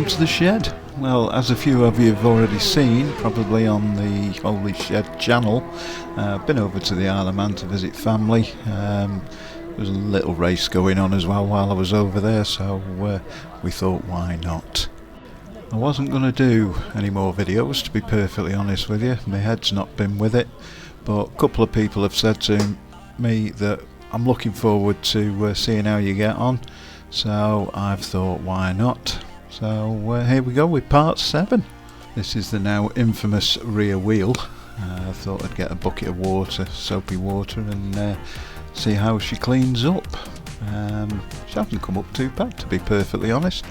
welcome to the shed. Well, as a few of you have already seen, probably on the Holy Shed channel, I've been over to the Isle of Man to visit family. There was a little race going on as well while I was over there, so we thought, why not? I wasn't going to do any more videos, to be perfectly honest with you. My head's not been with it, but a couple of people have said to me that I'm looking forward to seeing how you get on, so I've thought, why not? So here we go with part 7. This is the now infamous rear wheel. I thought I'd get a bucket of water, soapy water, and see how she cleans up. She hasn't come up too bad, to be perfectly honest.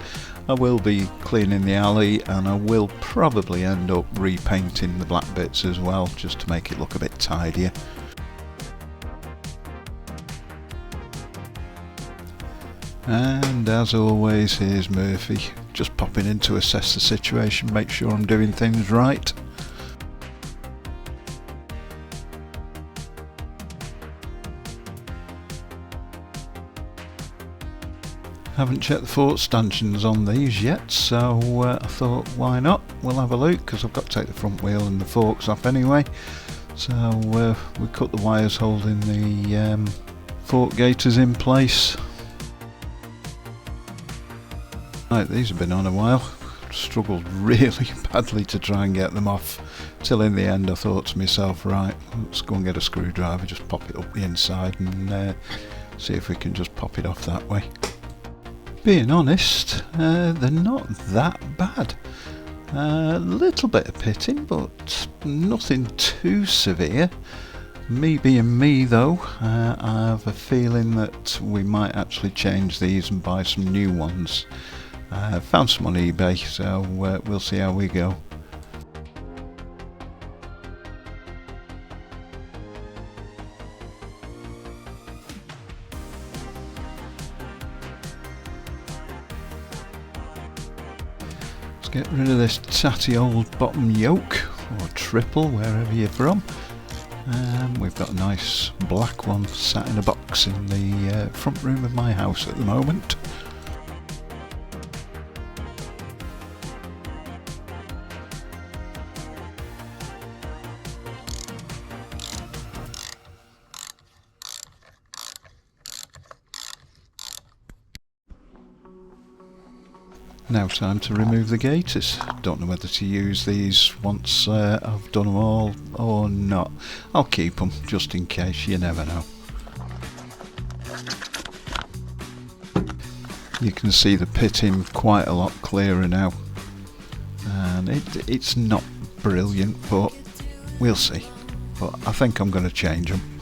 I will be cleaning the alley, and I will probably end up repainting the black bits as well, just to make it look a bit tidier. And as always, here's Murphy, just popping in to assess the situation, make sure I'm doing things right. Haven't checked the fork stanchions on these yet, so I thought, why not? We'll have a look, because I've got to take the front wheel and the forks off anyway. So we cut the wires holding the fork gaiters in place. Right, these have been on a while. Struggled really badly to try and get them off, till in the end I thought to myself, right, let's go and get a screwdriver, just pop it up the inside and see if we can just pop it off that way. Being honest, they're not that bad. A little bit of pitting, but nothing too severe. Me being me though, I have a feeling that we might actually change these and buy some new ones. I found some on eBay, so we'll see how we go. Let's get rid of this tatty old bottom yoke, or triple, wherever you're from. We've got a nice black one sat in a box in the front room of my house at the moment. Now time to remove the gaiters. Don't know whether to use these once I've done them all or not. I'll keep them just in case, you never know. You can see the pitting quite a lot clearer now, and it's not brilliant, but we'll see. But I think I'm going to change them.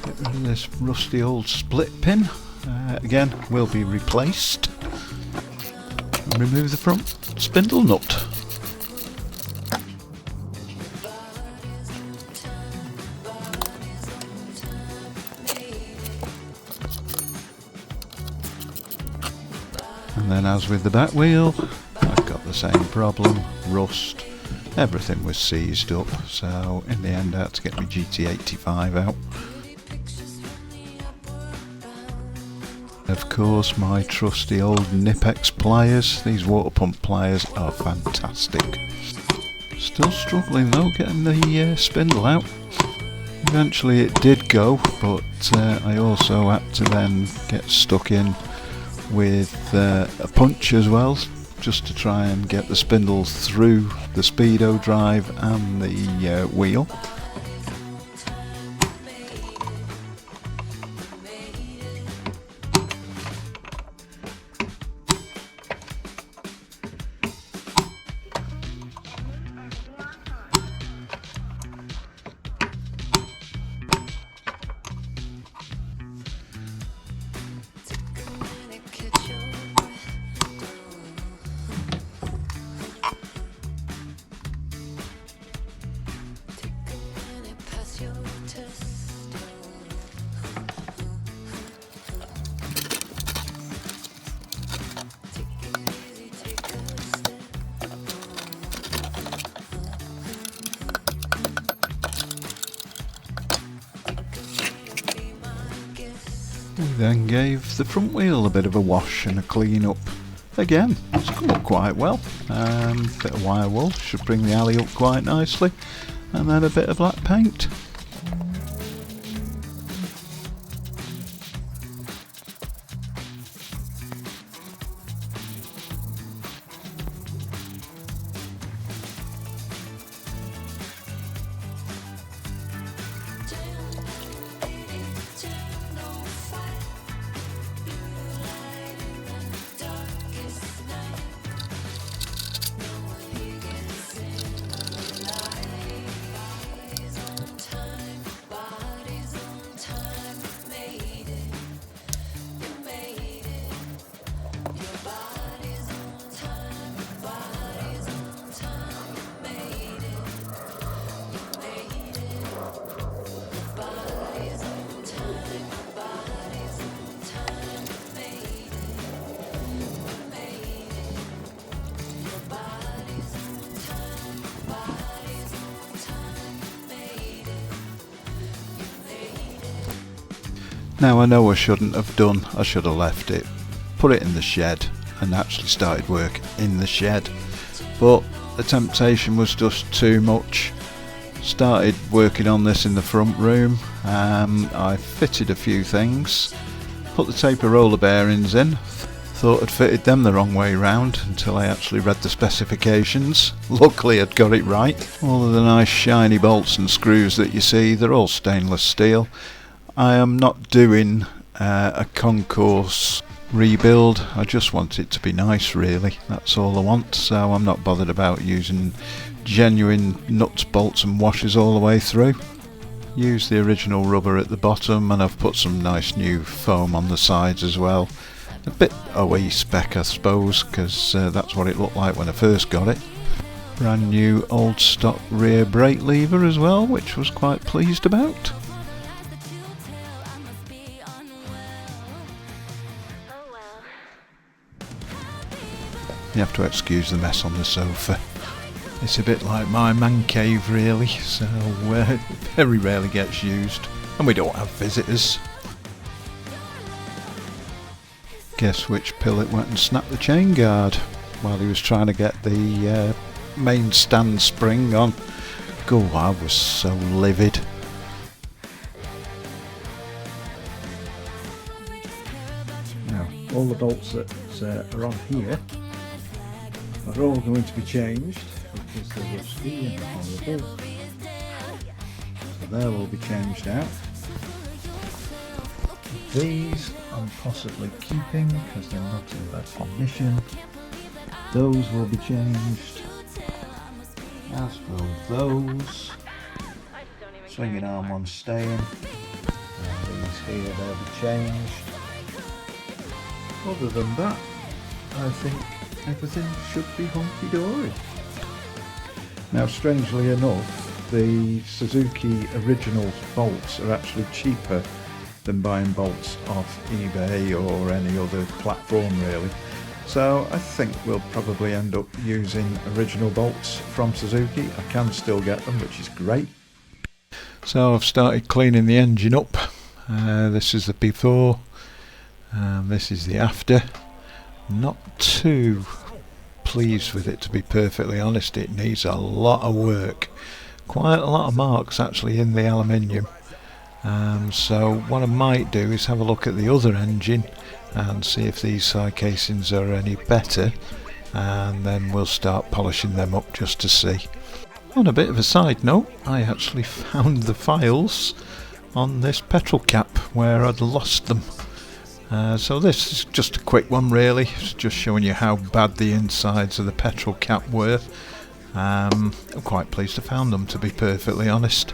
Get rid of this rusty old split pin. Again, will be replaced. Remove the front spindle nut. And then, as with the back wheel, I've got the same problem, rust. Everything was seized up, so in the end I had to get my GT85 out. Of course, my trusty old Nipex pliers. These water pump pliers are fantastic. Still struggling though, getting the spindle out. Eventually it did go, but I also had to then get stuck in with a punch as well, just to try and get the spindle through the speedo drive and the wheel. We then gave the front wheel a bit of a wash and a clean up. Again, it's come up quite well. Bit of wire wool should bring the alley up quite nicely, and then a bit of black paint. Now I know I shouldn't have done, I should have left it, put it in the shed and actually started work in the shed, but the temptation was just too much. Started working on this in the front room. I fitted a few things, put the taper roller bearings in, thought I'd fitted them the wrong way round until I actually read the specifications. Luckily I'd got it right. All of the nice shiny bolts and screws that you see, they're all stainless steel. I am not doing a concourse rebuild, I just want it to be nice really, that's all I want, so I'm not bothered about using genuine nuts, bolts and washers all the way through. Use the original rubber at the bottom, and I've put some nice new foam on the sides as well. A bit OE spec I suppose, because that's what it looked like when I first got it. Brand new old stock rear brake lever as well, which I was quite pleased about. You have to excuse the mess on the sofa. It's a bit like my man cave really, so very rarely gets used, and we don't have visitors. Guess which pilot went and snapped the chain guard while he was trying to get the main stand spring on. God, I was so livid. Now, all the bolts that are on here are all going to be changed because they're rusty and horrible. So they'll all be changed out. These I'm possibly keeping because they're not in bad condition. Those will be changed. As will those. Swinging arm one's staying. And these here, they'll be changed. Other than that, I think everything should be hunky-dory. Now, strangely enough, the Suzuki original bolts are actually cheaper than buying bolts off eBay or any other platform really. So I think we'll probably end up using original bolts from Suzuki. I can still get them, which is great. So I've started cleaning the engine up. This is the before, this is the after. Not too pleased with it, to be perfectly honest. It needs a lot of work, quite a lot of marks actually in the aluminium. So what I might do is have a look at the other engine and see if these side casings are any better, and then we'll start polishing them up just to see. On a bit of a side note, I actually found the files on this petrol cap where I'd lost them. So this is just a quick one really, it's just showing you how bad the insides of the petrol cap were. I'm quite pleased I found them, to be perfectly honest.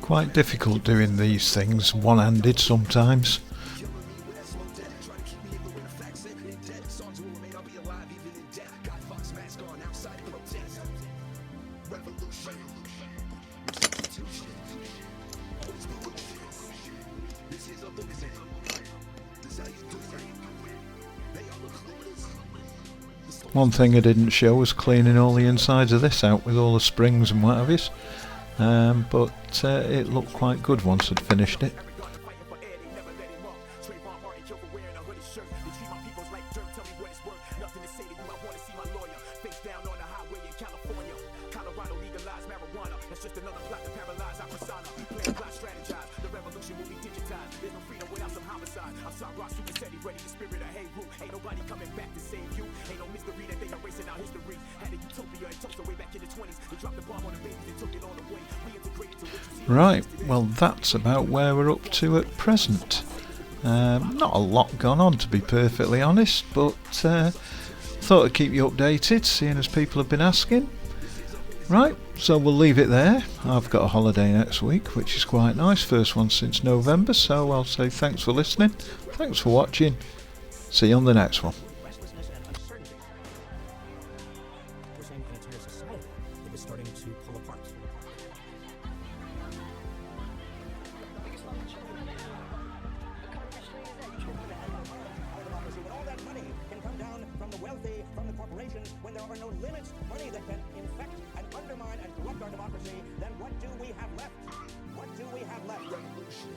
Quite difficult doing these things one-handed sometimes. One thing I didn't show was cleaning all the insides of this out with all the springs and what have you. But it looked quite good once I'd finished it. just another plot to paralyze our persona. Plan, plot, strategize. The revolution will be digitized. There's no freedom without some homicide. I'm sorry, Ross, super steady, ready to spirit of hey root. Ain't nobody coming back to save you. Ain't no mystery that they erasing our history. Had a utopia and Tulsa way back in the 20s. They dropped the bomb on the babies and took it all away. We integrated to what you see. Right, well that's about where we're up to at present. Not a lot gone on, to be perfectly honest, but thought I'd keep you updated, seeing as people have been asking. Right, so we'll leave it there. I've got a holiday next week, which is quite nice, first one since November, so I'll say thanks for listening, thanks for watching, see you on the next one. Restlessness and uncertainty. We're saying the entire society is starting to pull apart. When all that money can come down from the wealthy, from the corporations, when there are no limits, money that can infect and undermine and corrupt our democracy, then what do we have left? What do we have left? Revolution.